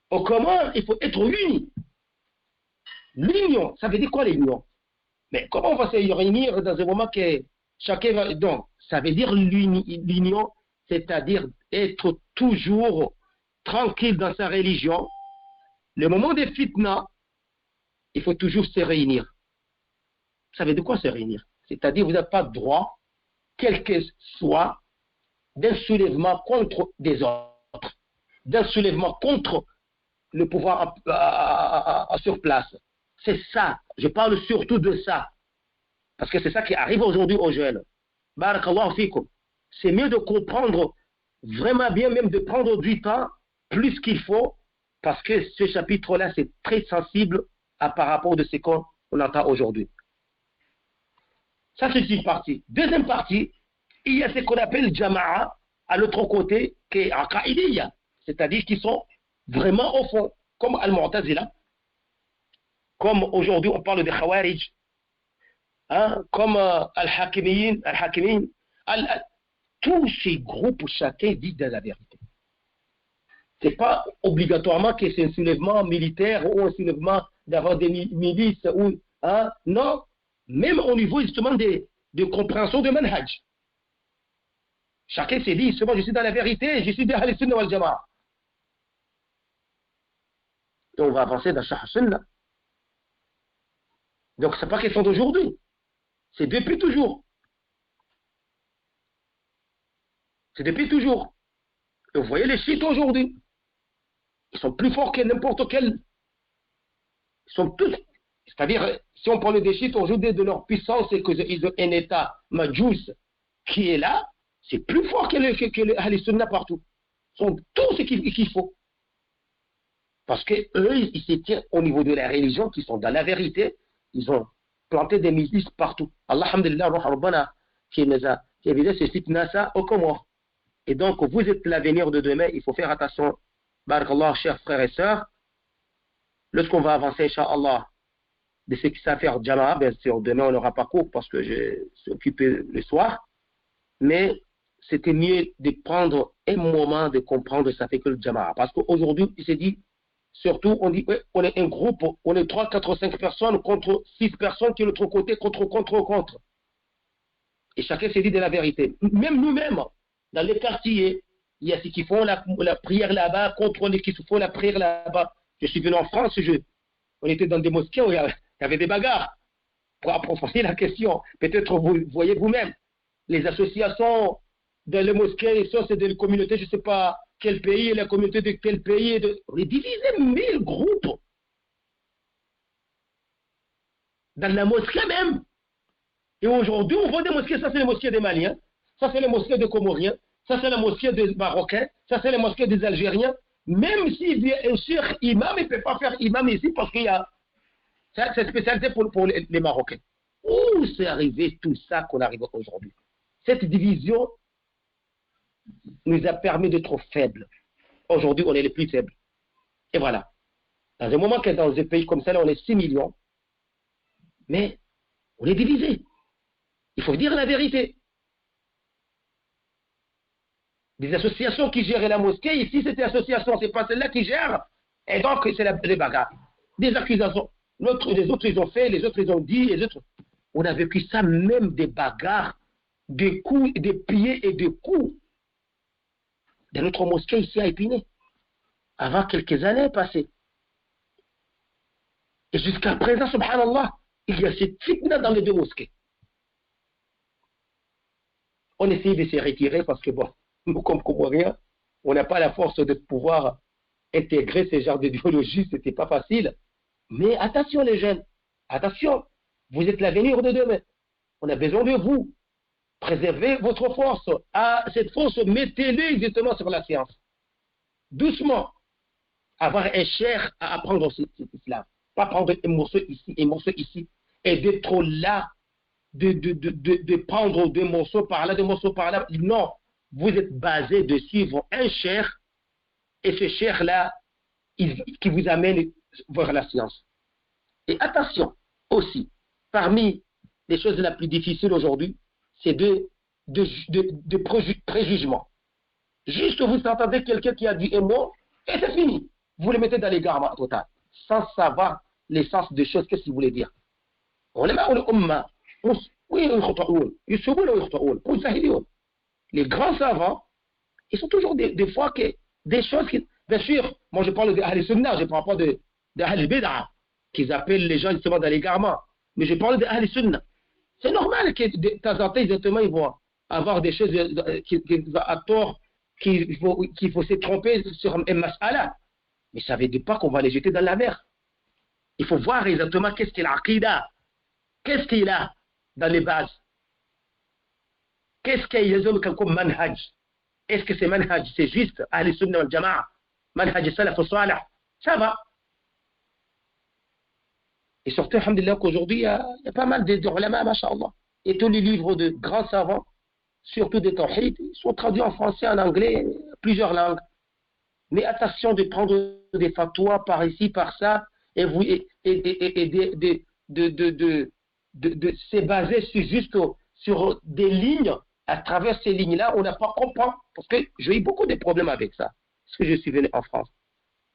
Au comment il faut être unis. L'union, ça veut dire quoi l'union? Mais comment on va se réunir dans un moment que chacun va... Donc, ça veut dire l'union, c'est-à-dire être toujours tranquille dans sa religion. Le moment des fitna, il faut toujours se réunir. Vous savez de quoi se réunir? C'est-à-dire vous n'avez pas le droit, quel que soit, d'un soulèvement contre des autres, d'un soulèvement contre le pouvoir sur place. C'est ça. Je parle surtout de ça. Parce que c'est ça qui arrive aujourd'hui aux jeunes. Barakallahu fikum. C'est mieux de comprendre vraiment bien, même de prendre du temps, plus qu'il faut, parce que ce chapitre-là, c'est très sensible par rapport de ce qu'on entend aujourd'hui. Ça, c'est une partie. Deuxième partie, il y a ce qu'on appelle Jama'a, à l'autre côté, qui est Aqaïdiyya, c'est-à-dire qui sont vraiment au fond, comme Al-Mu'tazila, comme aujourd'hui on parle de Khawarij, hein, comme Al-Hakimiyin, tous ces groupes où chacun dit de la vérité. Ce n'est pas obligatoirement que c'est un soulèvement militaire ou un soulèvement d'avoir des milices, ou, hein, non, même au niveau justement de compréhension de manhaj. Chacun s'est dit, justement, je suis dans la vérité, je suis dans Ahl Sunnah wal Jama'a. Et on va avancer dans Sharh Sunnah. Donc, ce n'est pas question d'aujourd'hui. C'est depuis toujours. C'est depuis toujours. Et vous voyez les chiites aujourd'hui. Ils sont plus forts que n'importe quel. Ils sont tous. C'est-à-dire, si on parle des chiites aujourd'hui de leur puissance et qu'ils ont un état majous qui est là, c'est plus fort que le Ahl Sunnah partout. Ils sont tout ce qu'il faut. Parce qu'eux, ils se tiennent au niveau de la religion, qui sont dans la vérité. Ils ont planté des milices partout. Allah, alhamdulillah, Rabbana, qui a évidemment ce site NASA au Comores. Et donc, vous êtes l'avenir de demain. Il faut faire attention, barakallah, chers frères et sœurs. Lorsqu'on va avancer, Inch'Allah, de ce qui savent faire Jama'a, bien sûr, demain on n'aura pas cours parce que je suis occupé le soir. Mais c'était mieux de prendre un moment de comprendre ça fait que le Jama'a. Parce qu'aujourd'hui, il s'est dit, surtout, on dit, ouais, on est un groupe, on est 3, 4, 5 personnes contre 6 personnes qui est de l'autre côté, contre. Et chacun s'est dit de la vérité. Même nous-mêmes, dans les quartiers, il y a ceux qui font la prière là-bas, contre les qui font la prière là-bas. Je suis venu en France, on était dans des mosquées où il y avait des bagarres. Pour approfondir la question, peut-être vous voyez vous-même, les associations dans les mosquées, ça c'est des communautés, je ne sais pas quel pays, la communauté de quel pays, on est divisé 1000 groupes. Dans la mosquée même. Et aujourd'hui, on voit des mosquées, ça c'est les mosquées des Maliens, ça c'est les mosquées des Comoriens, ça c'est les mosquées des Marocains, ça c'est les mosquées des Algériens. Même si un cheikh imam, il ne peut pas faire imam ici parce qu'il y a cette spécialité pour les Marocains. Où c'est arrivé tout ça qu'on arrive aujourd'hui? Cette division nous a permis d'être faibles. Aujourd'hui, on est les plus faibles. Et voilà. Dans un moment que dans un pays comme ça, là, on est 6 millions, mais on est divisé. Il faut dire la vérité. Des associations qui gèrent la mosquée, ici, c'est une association, c'est pas celle-là qui gère, et donc c'est les bagarres. Des accusations. Les autres, ils ont fait, les autres, ils ont dit, les autres. On a vécu ça, même des bagarres, des coups, des pieds et des coups. Dans notre mosquée ici à Épinay, avant quelques années passées. Et jusqu'à présent, subhanallah, il y a cette fitna dans les deux mosquées. On essaye de se retirer parce que, bon, nous comprenons rien. On n'a pas la force de pouvoir intégrer ce genre d'idéologie, ce n'était pas facile. Mais attention les jeunes, attention, vous êtes l'avenir de demain. On a besoin de vous. Préservez votre force. Cette force, mettez-le exactement sur la science. Doucement. Avoir un cher à apprendre cet islam. Pas prendre un morceau ici, un morceau ici. Et d'être là, de prendre deux morceaux par là, deux morceaux par là. Non. Vous êtes basé de suivre un cher. Et ce cher-là, qui vous amène vers la science. Et attention aussi, parmi les choses les plus difficiles aujourd'hui, c'est de préjugement. Juste vous entendez quelqu'un qui a dit un mot, et c'est fini. Vous le mettez dans les gardes total, sans savoir l'essence des choses, qu'est-ce qu'il voulait dire. Les grands savants, ils sont toujours des fois que des choses qui, bien sûr, moi je parle de Ahl Sunnah, je ne parle pas de Ahl Bid'ah, qu'ils appellent les gens justement dans l'égarement, mais je parle de Ahl Sunnah. C'est normal que de temps en temps, exactement, ils vont avoir des choses à tort, qu'il faut se tromper sur un mas'ala. Mais ça ne veut dire pas qu'on va les jeter dans la mer. Il faut voir exactement qu'est-ce qu'il a l'aqida, qu'est-ce qu'il a dans les bases. Qu'est-ce qu'il y a comme manhaj? Est-ce que c'est manhaj, c'est juste Ahl Sunnah wal Jama'a, manhaj salaf salih? Ça va. Et surtout, alhamdulillah, qu'aujourd'hui, il y a pas mal de ulama, masha'Allah. Et tous les livres de grands savants, surtout des tawhid, sont traduits en français, en anglais, plusieurs langues. Mais attention de prendre des fatwas par ici, par ça, et de se baser sur des lignes. À travers ces lignes-là, on n'a pas compris. Parce que j'ai eu beaucoup de problèmes avec ça. Parce que je suis venu en France.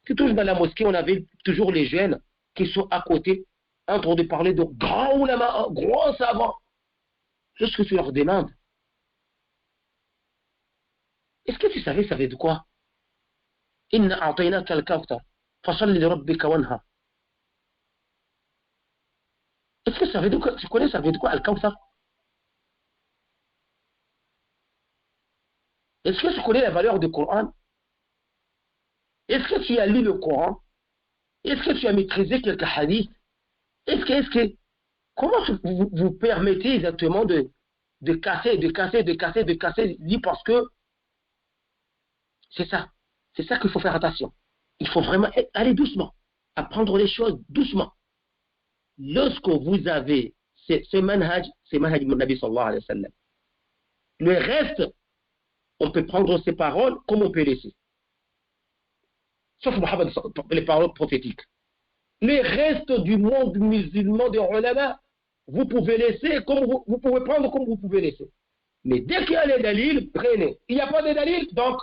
Toujours dans la mosquée, on avait toujours les jeunes qui sont à côté, en train de parler de grands ulama, grands savants. Qu'est-ce que tu leur demandes? Est-ce que tu savais, ça veut dire quoi? Inna a'taynaka al-kawthar, fasalli li rabbika wanhar. Est-ce que ça veut dire quoi? Tu connais ça veut dire quoi, al-kawthar? Est-ce que tu connais la valeur du Coran? Est-ce que tu as lu le Coran? Est-ce que tu as maîtrisé quelques hadiths? Comment vous permettez exactement de casser, parce que c'est ça qu'il faut faire attention. Il faut vraiment aller doucement, apprendre les choses doucement. Lorsque vous avez ce manhaj, c'est manhaj du Nabi sallallahu alayhi wa sallam. Le reste, on peut prendre ces paroles comme on peut laisser. Sauf Mohammed, les paroles prophétiques. Le reste du monde musulman de ulama, vous pouvez laisser comme vous pouvez prendre comme vous pouvez laisser. Mais dès qu'il y a les dalils, prenez. Il n'y a pas de dalils, donc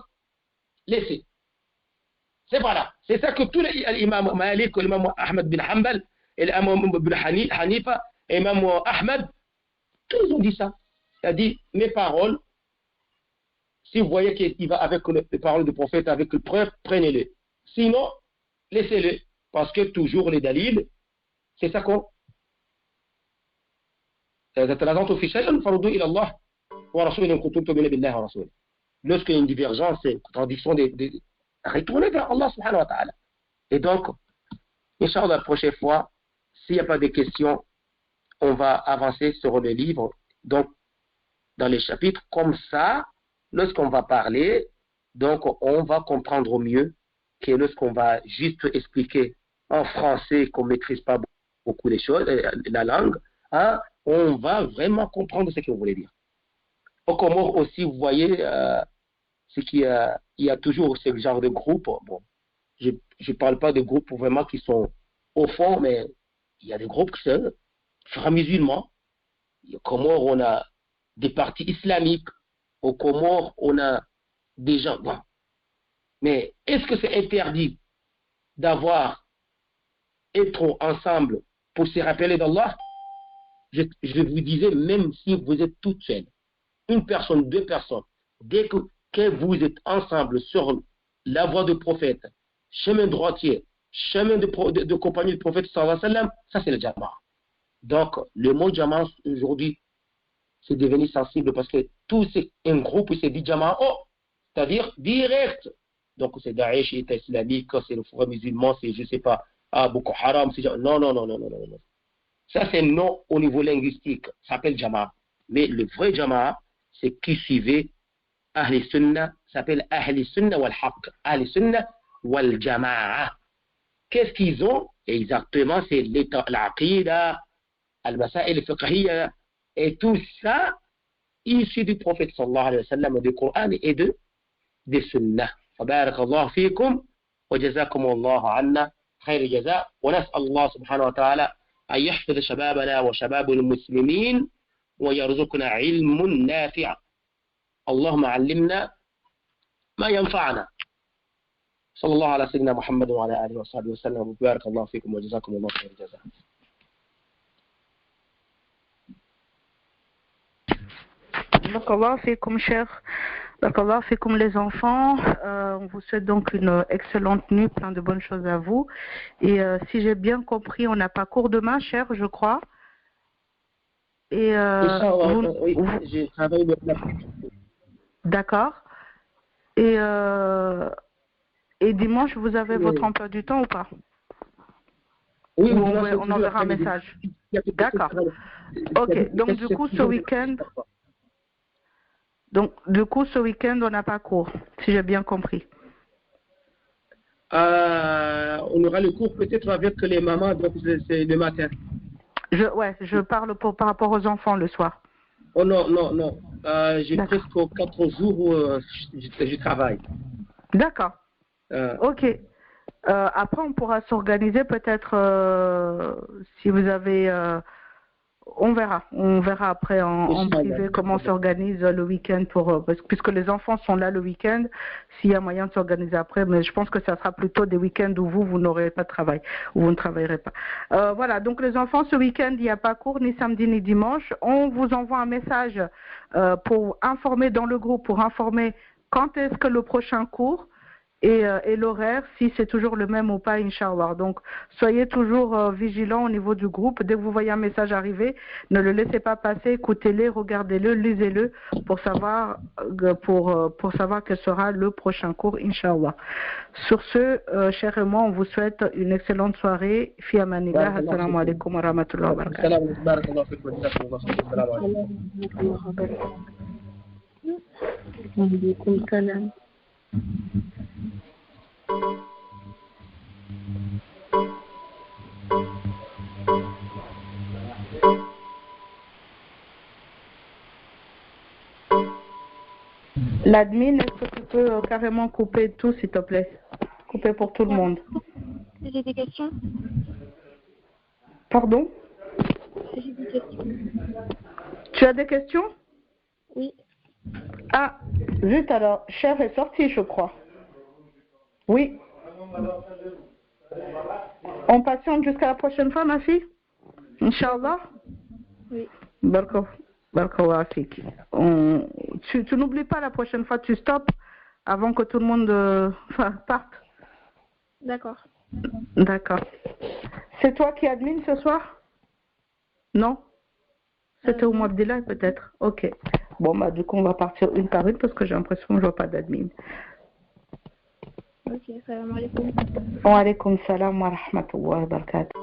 laissez. C'est voilà. C'est ça que tous les imams Malik, l'imam Ahmed bin Hanbal, et l'imam bin Hanifa, et l'imam Ahmed, tous ils ont dit ça. C'est-à-dire, mes paroles, si vous voyez qu'il va avec les paroles du prophète, avec le preuve, prenez-les. Sinon, laissez-les. Parce que toujours les dalils, c'est ça qu'on. Lorsqu'il y a une divergence, c'est une contradiction de retourner vers Allah subhanahu wa ta'ala. Et donc, Inch'Allah, la prochaine fois, s'il n'y a pas de questions, on va avancer sur le livre, donc dans les chapitres, comme ça, lorsqu'on va parler, donc on va comprendre mieux que lorsqu'on va juste expliquer en français, qu'on ne maîtrise pas beaucoup les choses, la langue, hein, on va vraiment comprendre ce que vous voulez dire. Au Comores aussi, vous voyez, c'est qu'il y a toujours ce genre de groupe. Bon, je ne parle pas de groupes vraiment qui sont au fond, mais il y a des groupes qui sont frères musulmans. Au Comores, on a des partis islamiques. Au Comores, on a des gens. Bon. Mais est-ce que c'est interdit être ensemble pour se rappeler d'Allah? Je vous disais, même si vous êtes toute seule, une personne, deux personnes, dès que vous êtes ensemble sur la voie du prophète, chemin droitier, chemin de compagnie du prophète sallallahu alayhi wa sallam, ça c'est le jama'a. Donc, le mot jama'a aujourd'hui, c'est devenu sensible parce que tout c'est un groupe qui s'est dit jama'a, c'est-à-dire direct. Donc, c'est Daesh, État islamique, c'est le Front musulman, c'est, je ne sais pas, Boko Haram, c'est non. Ça, c'est non au niveau linguistique, ça s'appelle jama'a. Mais le vrai jama'a, c'est qui suivait Ahl Sunnah, ça s'appelle Ahl Sunnah wal Haqq, Ahl Sunnah wal Jama'a. Qu'est-ce qu'ils ont? Exactement, c'est l'aqida, al-masail al-fiqhiyya, et tout ça, issu du prophète sallallahu alayhi wa sallam, du Coran et des Sunnah. فبارك الله فيكم وجزاكم الله عنا خير الجزاء ونسأل الله سبحانه وتعالى أن يحفظ شبابنا وشباب المسلمين ويرزقنا علم نافع. اللهم علمنا ما ينفعنا. صلى الله على سيدنا محمد وعلى آله وصحبه وسلم وبارك الله فيكم وجزاكم الله خير الجزاء. Barakallahu fikum, cher. Barakallahu fikum, les enfants. On vous souhaite donc une excellente nuit, plein de bonnes choses à vous. Et si j'ai bien compris, on n'a pas cours demain, cher, je crois. Et oui, j'ai travaillé le D'accord. Et dimanche, vous avez votre emploi du temps ou pas? Oui, on enverra un message. D'accord. Ok, donc du coup, ce week-end, on n'a pas cours, si j'ai bien compris. On aura le cours peut-être avec les mamans, donc c'est le matin. Je parle par rapport aux enfants le soir. Oh non. J'ai presque 4 jours où je travaille. D'accord. Ok. Après, on pourra s'organiser peut-être si vous avez... on verra après en privé comment s'organise le week-end puisque les enfants sont là le week-end, s'il y a moyen de s'organiser après, mais je pense que ça sera plutôt des week-ends où vous n'aurez pas de travail, où vous ne travaillerez pas. Voilà, donc les enfants, ce week-end, il n'y a pas cours ni samedi ni dimanche. On vous envoie un message pour informer dans le groupe, pour informer quand est-ce que le prochain cours et l'horaire, si c'est toujours le même ou pas, Inch'Allah. Donc, soyez toujours vigilants au niveau du groupe. Dès que vous voyez un message arriver, ne le laissez pas passer, écoutez-le, regardez-le, lisez-le pour savoir quel sera le prochain cours, Inch'Allah. Sur ce, chers et moi, on vous souhaite une excellente soirée. Fi amanillah. Assalamu alaikum wa rahmatullahi wa barakatuh. L'admin, est-ce que tu peux carrément couper tout, s'il te plaît? Couper pour tout le monde. J'ai des questions. Pardon? J'ai des questions. Tu as des questions? Oui. Ah, juste alors, Cher est sorti, je crois. Oui. On patiente jusqu'à la prochaine fois, ma fille? Inch'Allah? Oui. Barakallah fik. Tu n'oublies pas la prochaine fois, tu stoppes avant que tout le monde parte. D'accord. D'accord. C'est toi qui admine ce soir? Non? C'était au mois Abdillah peut-être? Ok. Bon, bah du coup, on va partir une par une parce que j'ai l'impression que je ne vois pas d'admin. Ok, salam alaikum. Wa alaikum salam wa rahmatullahi wa barakatuh.